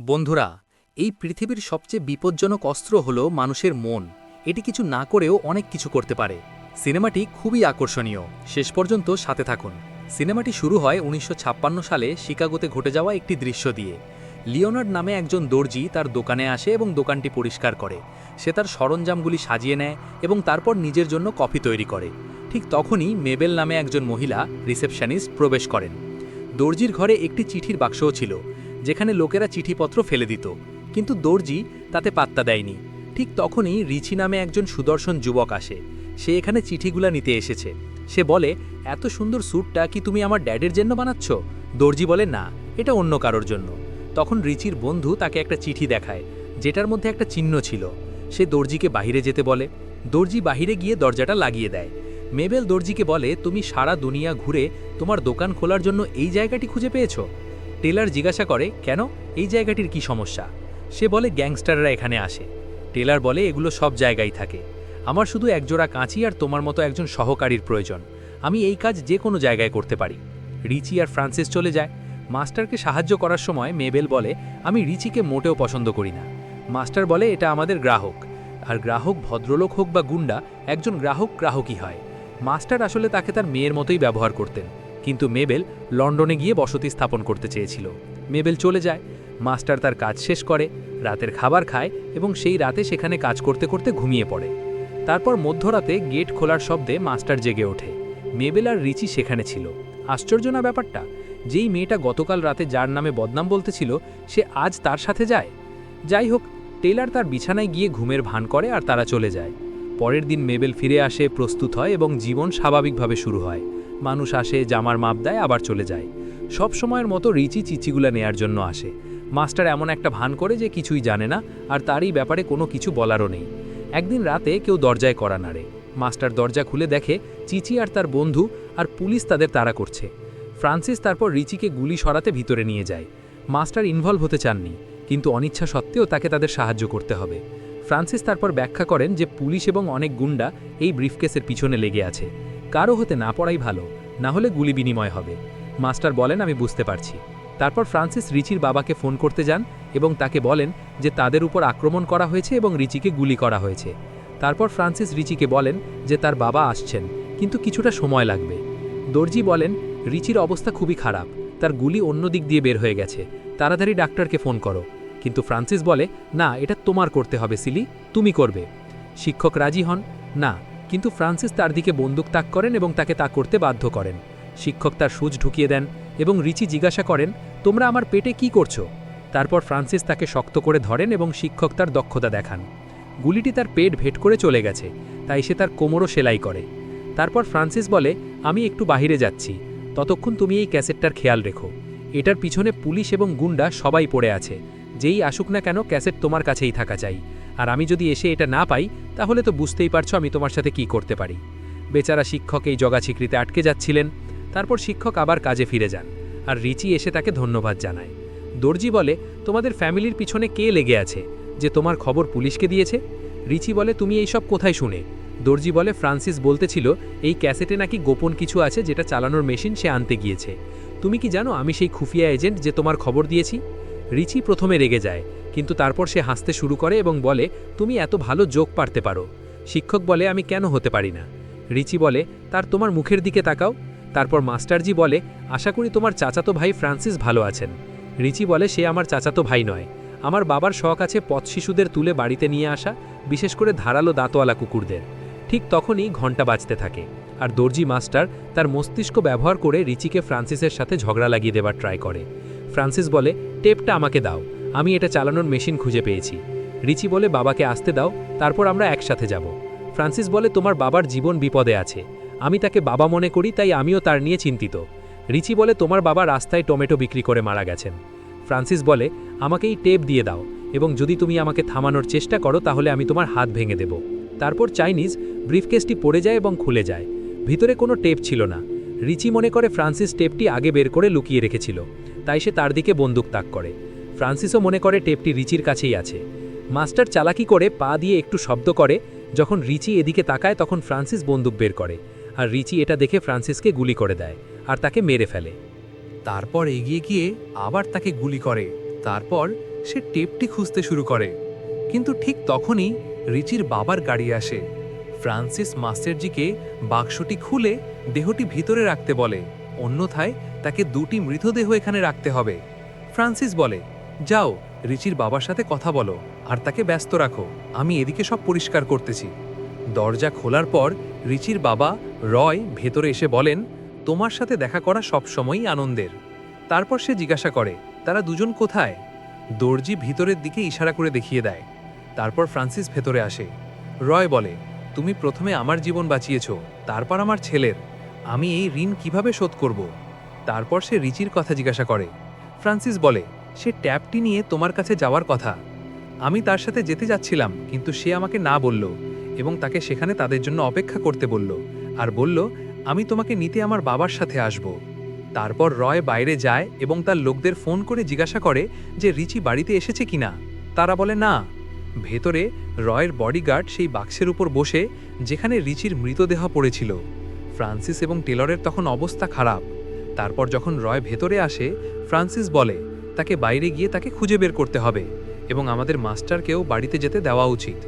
বন্ধুরা, এই পৃথিবীর সবচেয়ে বিপজ্জনক অস্ত্র হলো মানুষের মন। এটি কিছু না করেও অনেক কিছু করতে পারে। সিনেমাটি খুবই আকর্ষণীয়, শেষ পর্যন্ত সাথে থাকুন। সিনেমাটি শুরু হয় ১৯৫৬ সালে শিকাগোতে ঘটে যাওয়া একটি দৃশ্য দিয়ে। লিওনার্ড নামে একজন দর্জি তার দোকানে আসে এবং দোকানটি পরিষ্কার করে। সে তার সরঞ্জামগুলি সাজিয়ে নেয় এবং তারপর নিজের জন্য কফি তৈরি করে। ঠিক তখনই মেবেল নামে একজন মহিলা রিসেপশনিস্ট প্রবেশ করেন। দর্জির ঘরে একটি চিঠির বাক্সও ছিল, যেখানে লোকেরা চিঠিপত্র ফেলে দিত, কিন্তু দর্জি তাতে পাত্তা দেয়নি। ঠিক তখনই রিচি নামে একজন সুদর্শন যুবক আসে। সে এখানে চিঠিগুলা নিতে এসেছে। সে বলে, এত সুন্দর স্যুটটা কি তুমি আমার ড্যাডের জন্য বানাচ্ছ? দর্জি বলে, না, এটা অন্য কারোর জন্য। তখন রিচির বন্ধু তাকে একটা চিঠি দেখায়, যেটার মধ্যে একটা চিহ্ন ছিল। সে দর্জিকে বাহিরে যেতে বলে। দর্জি বাহিরে গিয়ে দরজাটা লাগিয়ে দেয়। মেবেল দর্জিকে বলে, তুমি সারা দুনিয়া ঘুরে তোমার দোকান খোলার জন্য এই জায়গাটি খুঁজে পেয়েছো? টেলার জিজ্ঞাসা করে, কেন, এই জায়গাটির কি সমস্যা? সে বলে, গ্যাংস্টাররা এখানে আসে। টেলার বলে, এগুলো সব জায়গায় থাকে। আমার শুধু একজোড়া কাঁচি আর তোমার মতো একজন সহকারীর প্রয়োজন। আমি এই কাজ যে কোনো জায়গায় করতে পারি। রিচি আর ফ্রান্সিস চলে যায়। মাস্টারকে সাহায্য করার সময় মেবেল বলে, আমি রিচিকে মোটেও পছন্দ করি না। মাস্টার বলে, এটা আমাদের গ্রাহক, আর গ্রাহক ভদ্রলোক হোক বা গুন্ডা, একজন গ্রাহক গ্রাহকই হয়। মাস্টার আসলে তাকে তার মেয়ের মতোই ব্যবহার করতেন, কিন্তু মেবেল লন্ডনে গিয়ে বসতি স্থাপন করতে চেয়েছিল। মেবেল চলে যায়। মাস্টার তার কাজ শেষ করে, রাতের খাবার খায় এবং সেই রাতে সেখানে কাজ করতে করতে ঘুমিয়ে পড়ে। তারপর মধ্যরাতে গেট খোলার শব্দে মাস্টার জেগে ওঠে। মেবেল আর রিচি সেখানে ছিল। আশ্চর্য না ব্যাপারটা? যেই মেয়েটা গতকাল রাতে যার নামে বদনাম বলতেছিল, সে আজ তার সাথে যায়। যাই হোক, টেলার তার বিছানায় গিয়ে ঘুমের ভান করে আর তারা চলে যায়। পরের দিন মেবেল ফিরে আসে, প্রস্তুত হয় এবং জীবন স্বাভাবিকভাবে শুরু হয়। মানুষ আসে, জামার মাপ দেয়, আবার চলে যায়। সব সময়ের মতো রিচি চিচিগুলা নেয়ার জন্য আসে। মাস্টার এমন একটা ভান করে যে কিছুই জানে না, আর তারই ব্যাপারে কোনো কিছু বলারও নেই। একদিন রাতে কেউ দরজায় কড়া নাড়ে। মাস্টার দরজা খুলে দেখে চিচি আর তার বন্ধু আর পুলিশ তাদের তাড়া করছে। ফ্রান্সিস তারপর রিচিকে গুলি সরাতে ভিতরে নিয়ে যায়। মাস্টার ইনভলভ হতে চাননি, কিন্তু অনিচ্ছা সত্ত্বেও তাকে তাদের সাহায্য করতে হবে। ফ্রান্সিস তারপর ব্যাখ্যা করেন যে পুলিশ এবং অনেক গুন্ডা এই ব্রিফকেসের পিছনে লেগে আছে। কারো হতে না পড়াই ভালো, না হলে গুলি বিনিময় হবে। মাস্টার বলেন, আমি বুঝতে পারছি। তারপর ফ্রান্সিস রিচির বাবাকে ফোন করতে যান এবং তাকে বলেন যে তাদের উপর আক্রমণ করা হয়েছে এবং রিচিকে গুলি করা হয়েছে। তারপর ফ্রান্সিস রিচিকে বলেন যে তার বাবা আসছেন, কিন্তু কিছুটা সময় লাগবে। দর্জি বলেন, রিচির অবস্থা খুবই খারাপ, তার গুলি অন্য দিক দিয়ে বের হয়ে গেছে, তাড়াতাড়ি ডাক্তারকে ফোন করো। কিন্তু ফ্রান্সিস বলে, না, এটা তোমার করতে হবে সিলি, তুমি করবে। শিক্ষক রাজি হন না, কিন্তু ফ্রান্সিস তার দিকে বন্দুক তাক করেন এবং তাকে তা করতে বাধ্য করেন। শিক্ষক তার সুচ ঢুকিয়ে দেন এবং রিচি জিজ্ঞাসা করেন, তোমরা আমার পেটে কি করছো? তারপর ফ্রান্সিস তাকে শক্ত করে ধরেন এবং শিক্ষক তার দক্ষতা দেখান। গুলিটি তার পেট ভেদ করে চলে গেছে, তাই সে তার কোমরও সেলাই করে। তারপর ফ্রান্সিস বলে, আমি একটু বাহিরে যাচ্ছি, ততক্ষণ তুমি এই ক্যাসেটটার খেয়াল রেখো। এটার পিছনে পুলিশ এবং গুন্ডা সবাই পড়ে আছে, যেই আসুক না কেন ক্যাসেট তোমার কাছেই থাকা চাই। আর আমি যদি এসে এটা না পাই, তাহলে তো বুঝতেই পারছো আমি তোমার সাথে কি করতে পারি। বেচারা শিক্ষক এই জগাছিকরিতে আটকে যাচ্ছিলেন। তারপর শিক্ষক আবার কাজে ফিরে যান, আর রিচি এসে তাকে ধন্যবাদ জানায়। দর্জি বলে, তোমাদের ফ্যামিলির পিছনে কে লেগে আছে যে তোমার খবর পুলিশকে দিয়েছে? রিচি বলে, তুমি এইসব কোথায় শুনে? দর্জি বলে, ফ্রান্সিস বলতেছিল এই ক্যাসেটে নাকি গোপন কিছু আছে যেটা চালানোর মেশিন সে আনতে গিয়েছে। তুমি কি জানো আমি সেই খুফিয়া এজেন্ট যে তোমার খবর দিয়েছি? রিচি প্রথমে রেগে যায়, কিন্তু তারপর সে হাসতে শুরু করে এবং বলে, তুমি এত ভালো জোক পারতে পারো। শিক্ষক বলে, আমি কেন হতে পারি না? রিচি বলে, তার তোমার মুখের দিকে তাকাও। তারপর মাস্টারজি বলে, আশা করি তোমার চাচাতো ভাই ফ্রান্সিস ভালো আছেন। রিচি বলে, সে আমার চাচাতো ভাই নয়। আমার বাবার শখ আছে পথ শিশুদের তুলে বাড়িতে নিয়ে আসা, বিশেষ করে ধারালো দাঁতওয়ালা কুকুরদের। ঠিক তখনই ঘণ্টা বাজতে থাকে, আর দর্জি মাস্টার তার মস্তিষ্ক ব্যবহার করে রিচিকে ফ্রান্সিসের সাথে ঝগড়া লাগিয়ে দেবার ট্রাই করে। ফ্রান্সিস বলে, টেপটা আমাকে দাও, আমি এটা চালানোর মেশিন খুঁজে পেয়েছি। রিচি বলে, বাবাকে আসতে দাও, তারপর আমরা একসাথে যাব। ফ্রান্সিস বলে, তোমার বাবার জীবন বিপদে আছে, আমি তাকে বাবা মনে করি, তাই আমিও তার নিয়ে চিন্তিত। রিচি বলে, তোমার বাবা রাস্তায় টমেটো বিক্রি করে মারা গেছেন। ফ্রান্সিস বলে, আমাকে এই টেপ দিয়ে দাও, এবং যদি তুমি আমাকে থামানোর চেষ্টা করো তাহলে আমি তোমার হাত ভেঙে দেব। তারপর চাইনিজ ব্রিফকেসটি পড়ে যায় এবং খুলে যায়। ভিতরে কোনো টেপ ছিল না। রিচি মনে করে ফ্রান্সিস টেপটি আগে বের করে লুকিয়ে রেখেছিল, তাই সে তার দিকে বন্দুক তাক করে। ফ্রান্সিসও মনে করে টেপটি রিচির কাছেই আছে। মাস্টার চালাকি করে পা দিয়ে একটু শব্দ করে। যখন রিচি এদিকে তাকায় তখন ফ্রান্সিস বন্দুক বের করে, আর রিচি এটা দেখে ফ্রান্সিসকে গুলি করে দেয় আর তাকে মেরে ফেলে। তারপর এগিয়ে গিয়ে আবার তাকে গুলি করে। তারপর সে টেপটি খুঁজতে শুরু করে। কিন্তু ঠিক তখনই রিচির বাবার গাড়ি আসে। ফ্রান্সিস মাস্টারজিকে বাক্সটি খুলে দেহটি ভিতরে রাখতে বলে, অন্যথায় তাকে 2টি মৃতদেহ এখানে রাখতে হবে। ফ্রান্সিস বলে, যাও রিচির বাবার সাথে কথা বলো আর তাকে ব্যস্ত রাখো, আমি এদিকে সব পরিষ্কার করতেছি। দরজা খোলার পর রিচির বাবা রয় ভেতরে এসে বলেন, তোমার সাথে দেখা করা সবসময়ই আনন্দের। তারপর সে জিজ্ঞাসা করে, তারা দুজন কোথায়? দর্জি ভিতরের দিকে ইশারা করে দেখিয়ে দেয়। তারপর ফ্রান্সিস ভেতরে আসে। রয় বলে, তুমি প্রথমে আমার জীবন বাঁচিয়েছ, তারপর আমার ছেলের, আমি এই ঋণ কিভাবে শোধ করব? তারপর সে রিচির কথা জিজ্ঞাসা করে। ফ্রান্সিস বলে, সে ট্যাপটি নিয়ে তোমার কাছে যাওয়ার কথা। আমি তার সাথে যেতে যাচ্ছিলাম, কিন্তু সে আমাকে না বলল এবং তাকে সেখানে তাদের জন্য অপেক্ষা করতে বলল আর বলল, আমি তোমাকে নিতে আমার বাবার সাথে আসব। তারপর রয় বাইরে যায় এবং তার লোকদের ফোন করে জিজ্ঞাসা করে যে রিচি বাড়িতে এসেছে কিনা। তারা বলে না। ভেতরে রয়ের বডিগার্ড সেই বাক্সের উপর বসে, যেখানে রিচির মৃতদেহ পড়েছিল। ফ্রান্সিস এবং টেলরের তখন অবস্থা খারাপ। তারপর যখন রয় ভেতরে আসে, ফ্রান্সিস বলে তাকে বাইরে গিয়ে তাকে খুঁজে বের করতে হবে এবং আমাদের মাস্টারকেও বাড়িতে যেতে দেওয়া উচিত।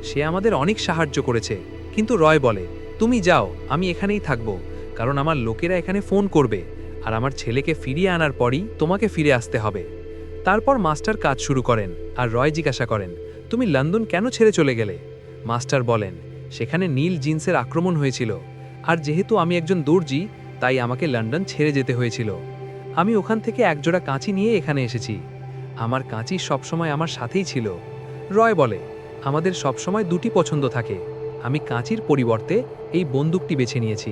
সে আমাদের অনেক সাহায্য করেছে। কিন্তু রয় বলে, তুমি যাও, আমি এখানেই থাকব, কারণ আমার লোকেরা এখানে ফোন করবে আর আমার ছেলেকে ফিরিয়ে আনার পরই তোমাকে ফিরে আসতে হবে। তারপর মাস্টার কাজ শুরু করেন আর রয় জিজ্ঞাসা করেন, তুমি লন্ডন কেন ছেড়ে চলে গেলে? মাস্টার বলেন, সেখানে নীল জিন্সের আক্রমণ হয়েছিল আর যেহেতু আমি একজন দর্জি, তাই আমাকে লন্ডন ছেড়ে যেতে হয়েছিল। আমি ওখান থেকে একজোড়া কাঁচি নিয়ে এখানে এসেছি। আমার কাঁচি সবসময় আমার সাথেই ছিল। রয় বলে, আমাদের সবসময় 2টি পছন্দ থাকে। আমি কাঁচির পরিবর্তে এই বন্দুকটি বেছে নিয়েছি।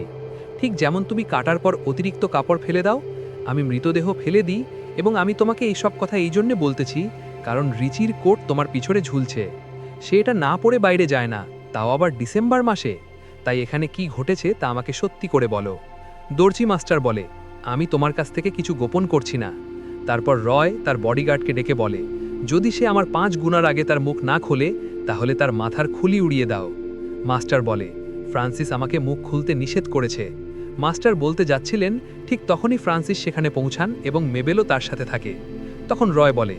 ঠিক যেমন তুমি কাটার পর অতিরিক্ত কাপড় ফেলে দাও, আমি মৃতদেহ ফেলে দিই এবং আমি তোমাকে এই সব কথা এই জন্যে বলতেছি কারণ রিচির কোট তোমার পিছনে ঝুলছে। সে এটা না পরে বাইরে যায় না, তাও আবার ডিসেম্বর মাসে। তাই এখানে কি ঘটেছে তা আমাকে সত্যি করে বলো। দর্জি মাস্টার বলে, আমি তোমার কাছ থেকে কিছু গোপন করছি না। তারপর রয় তার বডিগার্ডকে ডেকে বলে, যদি সে আমার 5 গুণার আগে তার মুখ না খোলে, তাহলে তার মাথার খুলি উড়িয়ে দাও। মাস্টার বলে, ফ্রান্সিস আমাকে মুখ খুলতে নিষেধ করেছে। মাস্টার বলতে যাচ্ছিলেন, ঠিক তখনই ফ্রান্সিস সেখানে পৌঁছান এবং মেবেলও তার সাথে থাকে। তখন রয় বলে,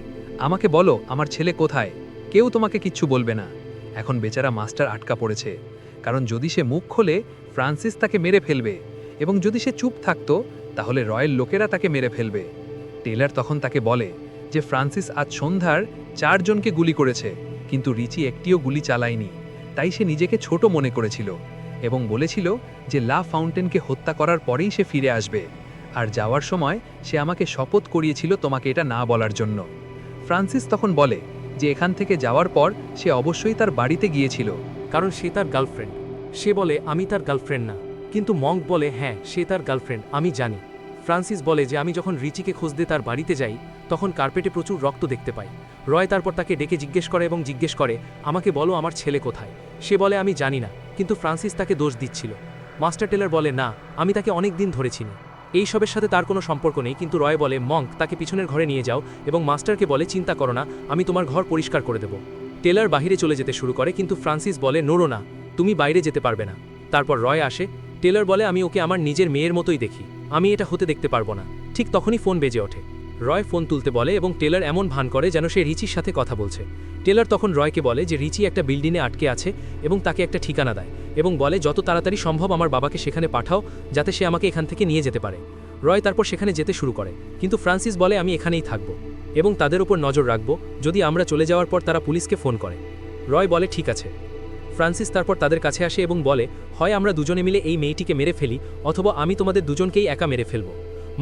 আমাকে বলো আমার ছেলে কোথায়? কেউ তোমাকে কিচ্ছু বলবে না। এখন বেচারা মাস্টার আটকা পড়েছে, কারণ যদি সে মুখ খোলে ফ্রান্সিস তাকে মেরে ফেলবে এবং যদি সে চুপ থাকতো তাহলে রয়ের লোকেরা তাকে মেরে ফেলবে। টেলর তখন তাকে বলে যে ফ্রান্সিস আজ সন্ধ্যার 4 জনকে গুলি করেছে, কিন্তু রিচি একটিও গুলি চালায়নি। তাই সে নিজেকে ছোট মনে করেছিল এবং বলেছিল যে লা ফাউন্টেনকে হত্যা করার পরেই সে ফিরে আসবে, আর যাওয়ার সময় সে আমাকে শপথ করিয়েছিল তোমাকে এটা না বলার জন্য। ফ্রান্সিস তখন বলে যে এখান থেকে যাওয়ার পর সে অবশ্যই তার বাড়িতে গিয়েছিল, কারণ সে তার গার্লফ্রেন্ড। সে বলে আমি তার গার্লফ্রেন্ড না, কিন্তু মঙ্ক বলে হ্যাঁ সে তার গার্লফ্রেন্ড, আমি জানি। ফ্রান্সিস বলে যে আমি যখন রিচিকে খুঁজতে তার বাড়িতে যাই তখন কার্পেটে প্রচুর রক্ত দেখতে পাই। রয় তারপর তাকে ডেকে জিজ্ঞেস করে এবং জিজ্ঞেস করে, আমাকে বলো আমার ছেলে কোথায়? সে বলে আমি জানি না, কিন্তু ফ্রান্সিস তাকে দোষ দিচ্ছিল। মাস্টার টেলর বলে, না, আমি তাকে অনেক দিন ধরে চিনি, এই সবের সাথে তার কোনো সম্পর্ক নেই। কিন্তু রয় বলে, মঙ্ক তাকে পিছনের ঘরে নিয়ে যাও এবং মাস্টারকে বলে, চিন্তা করো না, আমি তোমার ঘর পরিষ্কার করে দেব। টেলর বাহিরে চলে যেতে শুরু করে, কিন্তু ফ্রান্সিস বলে, নোড়ো না, তুমি বাইরে যেতে পারবে না। তারপর রয় আসে। টেলর বলে, আমি ওকে আমার নিজের মেয়ের মতোই দেখি, আমি এটা হতে দেখতে পারবো না। ঠিক তখনই ফোন বেজে ওঠে। রয় ফোন তুলতে বলে এবং টেলর এমন ভান করে যেন সে রিচির সাথে কথা বলছে। টেলর তখন রয়কে বলে যে রিচি একটা বিল্ডিংয়ে আটকে আছে এবং তাকে একটা ঠিকানা দেয় এবং বলে যত তাড়াতাড়ি সম্ভব আমার বাবাকে সেখানে পাঠাও, যাতে সে আমাকে এখান থেকে নিয়ে যেতে পারে। রয় তারপর সেখানে যেতে শুরু করে, কিন্তু ফ্রান্সিস বলে আমি এখানেই থাকবো এবং তাদের উপর নজর রাখবো, যদি আমরা চলে যাওয়ার পর তারা পুলিশকে ফোন করে। রয় বলে ঠিক আছে। ফ্রান্সিস তারপর তাদের কাছে আসে এবং বলে, হয় আমরা দুজনে মিলে এই মেয়েটিকে মেরে ফেলি, অথবা আমি তোমাদের দুজনকেই একা মেরে ফেলব।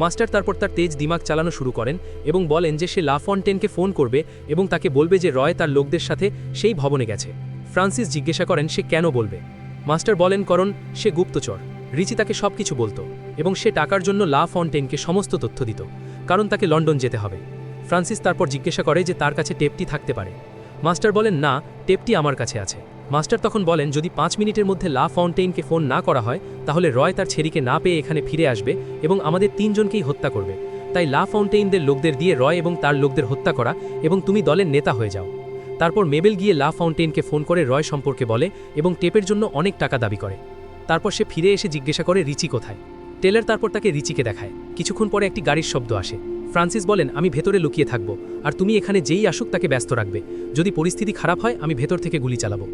মাস্টার তারপর তার তেজ দিমাগ চালানো শুরু করেন এবং বলেন যে সে লা ফন্টেনকে ফোন করবে এবং তাকে বলবে যে রয় তার লোকদের সাথে সেই ভবনে গেছে। ফ্রান্সিস জিজ্ঞাসা করেন সে কেন বলবে। মাস্টার বলেন কারণ সে গুপ্তচর, রিচি তাকে সব কিছু বলতো এবং সে টাকার জন্য লা ফন্টেনকে সমস্ত তথ্য দিত, কারণ তাকে লন্ডন যেতে হবে। ফ্রান্সিস তারপর জিজ্ঞাসা করে যে তার কাছে টেপটি থাকতে পারে। মাস্টার বলেন না, টেপটি আমার কাছে আছে। মাস্টার তখন বলেন যদি 5 মিনিটের মধ্যে লা ফাউন্টেইনকে ফোন না করা হয় তাহলে রয় তার ছেড়িকে না পেয়ে এখানে ফিরে আসবে এবং আমাদের 3 জনকেই হত্যা করবে। তাই লা ফাউন্টেইনদের লোকদের দিয়ে রয় এবং তার লোকদের হত্যা করা এবং তুমি দলের নেতা হয়ে যাও। তারপর মেবেল গিয়ে লা ফাউন্টেইনকে ফোন করে রয় সম্পর্কে বলে এবং টেপের জন্য অনেক টাকা দাবি করে। তারপর সে ফিরে এসে জিজ্ঞাসা করে রিচি কোথায়। টেলর তারপর তাকে রিচিকে দেখায়। কিছুক্ষণ পরে একটি গাড়ির শব্দ আসে ফ্রান্সিস বলেন, আমি ভেতরে লুকিয়ে থাকব, আর তুমি এখানে যেই আসুক তাকে ব্যস্ত রাখবে। যদি পরিস্থিতি খারাপ হয় আমি ভেতর থেকে গুলি চালাবো।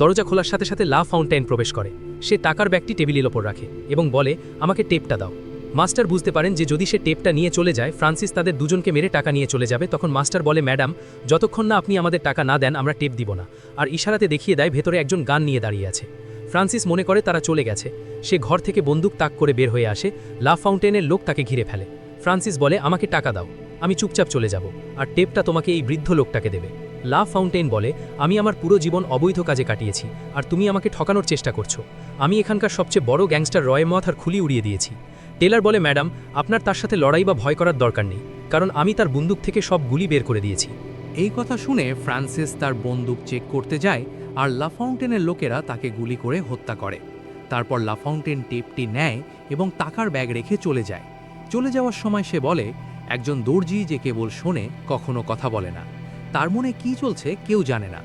দরজা খোলার সাথে সাথে লা ফাউন্টেন প্রবেশ করে। সে টাকার ব্যাগটি টেবিলের ওপর রাখে এবং বলে, আমাকে টেপটা দাও। মাস্টার বুঝতে পারেন যে যদি সে টেপটা নিয়ে চলে যায় ফ্রান্সিস তাদের দুজনকে মেরে টাকা নিয়ে চলে যাবে। তখন মাস্টার বলে, ম্যাডাম, যতক্ষণ না আপনি আমাদের টাকা না দেন আমরা টেপ দিব না। আর ইশারাতে দেখিয়ে দেয় ভেতরে একজন গান নিয়ে দাঁড়িয়ে আছে। ফ্রান্সিস মনে করে তারা চলে গেছে। সে ঘর থেকে বন্দুক তাক করে বের হয়ে আসে। লা ফাউন্টেনের লোক তাকে ঘিরে ফেলে। ফ্রান্সিস বলে, আমাকে টাকা দাও, আমি চুপচাপ চলে যাব, আর টেপটা তোমাকে এই বৃদ্ধ লোকটাকে দেবে। লা ফাউন্টেন বলে, আমি আমার পুরো জীবন অবৈধ কাজে কাটিয়েছি, আর তুমি আমাকে ঠকানোর চেষ্টা করছো। আমি এখানকার সবচেয়ে বড় গ্যাংস্টার রয়েমথ আর খুলি উড়িয়ে দিয়েছি। টেলার বলে, ম্যাডাম, আপনার তার সাথে লড়াই বা ভয় করার দরকার নেই, কারণ আমি তার বন্দুক থেকে সব গুলি বের করে দিয়েছি। এই কথা শুনে ফ্রান্সিস তার বন্দুক চেক করতে যায়, আর লাফাউন্টেনের লোকেরা তাকে গুলি করে হত্যা করে। তারপর লাফাউন্টেন টেপটি নেয় এবং টাকার ব্যাগ রেখে চলে যায়। চলে যাওয়ার সময় সে বলে, একজন দর্জি যে কেবল শোনে, কখনো কথা বলে না। তার মনে কি চলছে কেউ জানে না।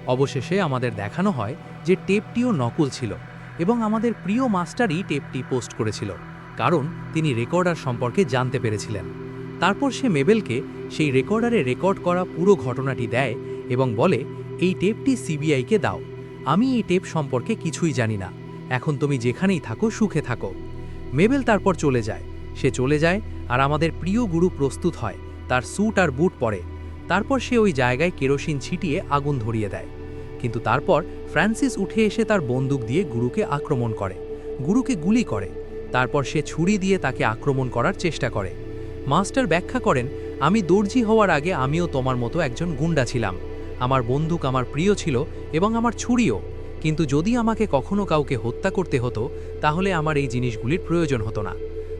অবশেষে আমাদের দেখানো হয় যে টেপটিও নকল ছিল এবং আমাদের প্রিয় মাস্টারই টেপটি পোস্ট করেছিল, কারণ তিনি রেকর্ডার সম্পর্কে জানতে পেরেছিলেন। তারপর সে মেবেলকে সেই রেকর্ডারে রেকর্ড করা পুরো ঘটনাটি দেয় এবং বলে, এই টেপটি সিবিআইকে দাও। আমি এই টেপ সম্পর্কে কিছুই জানি না। এখন তুমি যেখানেই থাকো সুখে থাকো। মেবেল তারপর চলে যায়। সে চলে যায় আর আমাদের প্রিয় গুরু প্রস্তুত হয়, তার স্যুট আর বুট পরে। তারপর সে ওই জায়গায় কেরোসিন ছিটিয়ে আগুন ধরিয়ে দেয়। কিন্তু তারপর ফ্রান্সিস উঠে এসে তার বন্দুক দিয়ে গুরুকে আক্রমণ করে, গুরুকে গুলি করে। তারপর সে ছুরি দিয়ে তাকে আক্রমণ করার চেষ্টা করে। মাস্টার ব্যাখ্যা করেন, আমি দর্জি হওয়ার আগে আমিও তোমার মতো একজন গুন্ডা ছিলাম। আমার বন্দুক আমার প্রিয় ছিল এবং আমার ছুরিও, কিন্তু যদি আমাকে কখনো কাউকে হত্যা করতে হতো তাহলে আমার এই জিনিসগুলির প্রয়োজন হতো না।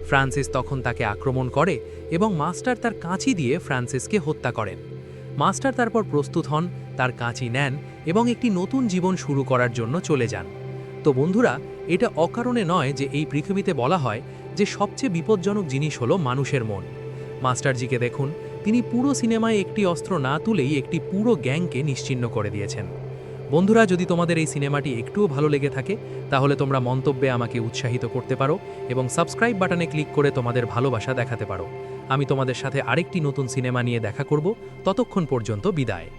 ফ্রান্সিস তখন তাকে আক্রমণ করে এবং মাস্টার তার কাঁচি দিয়ে ফ্রান্সিসকে হত্যা করেন। মাস্টার তারপর প্রস্তুত হন, তার কাঁচি নেন এবং একটি নতুন জীবন শুরু করার জন্য চলে যান। তো বন্ধুরা, এটা অকারণে নয় যে এই পৃথিবীতে বলা হয় যে সবচেয়ে বিপজ্জনক জিনিস হলো মানুষের মন। মাস্টারজিকে দেখুন, তিনি পুরো সিনেমায় একটি অস্ত্র না তুলেই একটি পুরো গ্যাংকে নিশ্চিহ্ন করে দিয়েছেন। বন্ধুরা, যদি তোমাদের এই সিনেমাটি একটুও ভালো লেগে থাকে তাহলে তোমরা মন্তব্যে আমাকে উৎসাহিত করতে পারো এবং সাবস্ক্রাইব বাটনে ক্লিক করে তোমাদের ভালোবাসা দেখাতে পারো। আমি তোমাদের সাথে আরেকটি নতুন সিনেমা নিয়ে দেখা করব। ততক্ষণ পর্যন্ত বিদায়।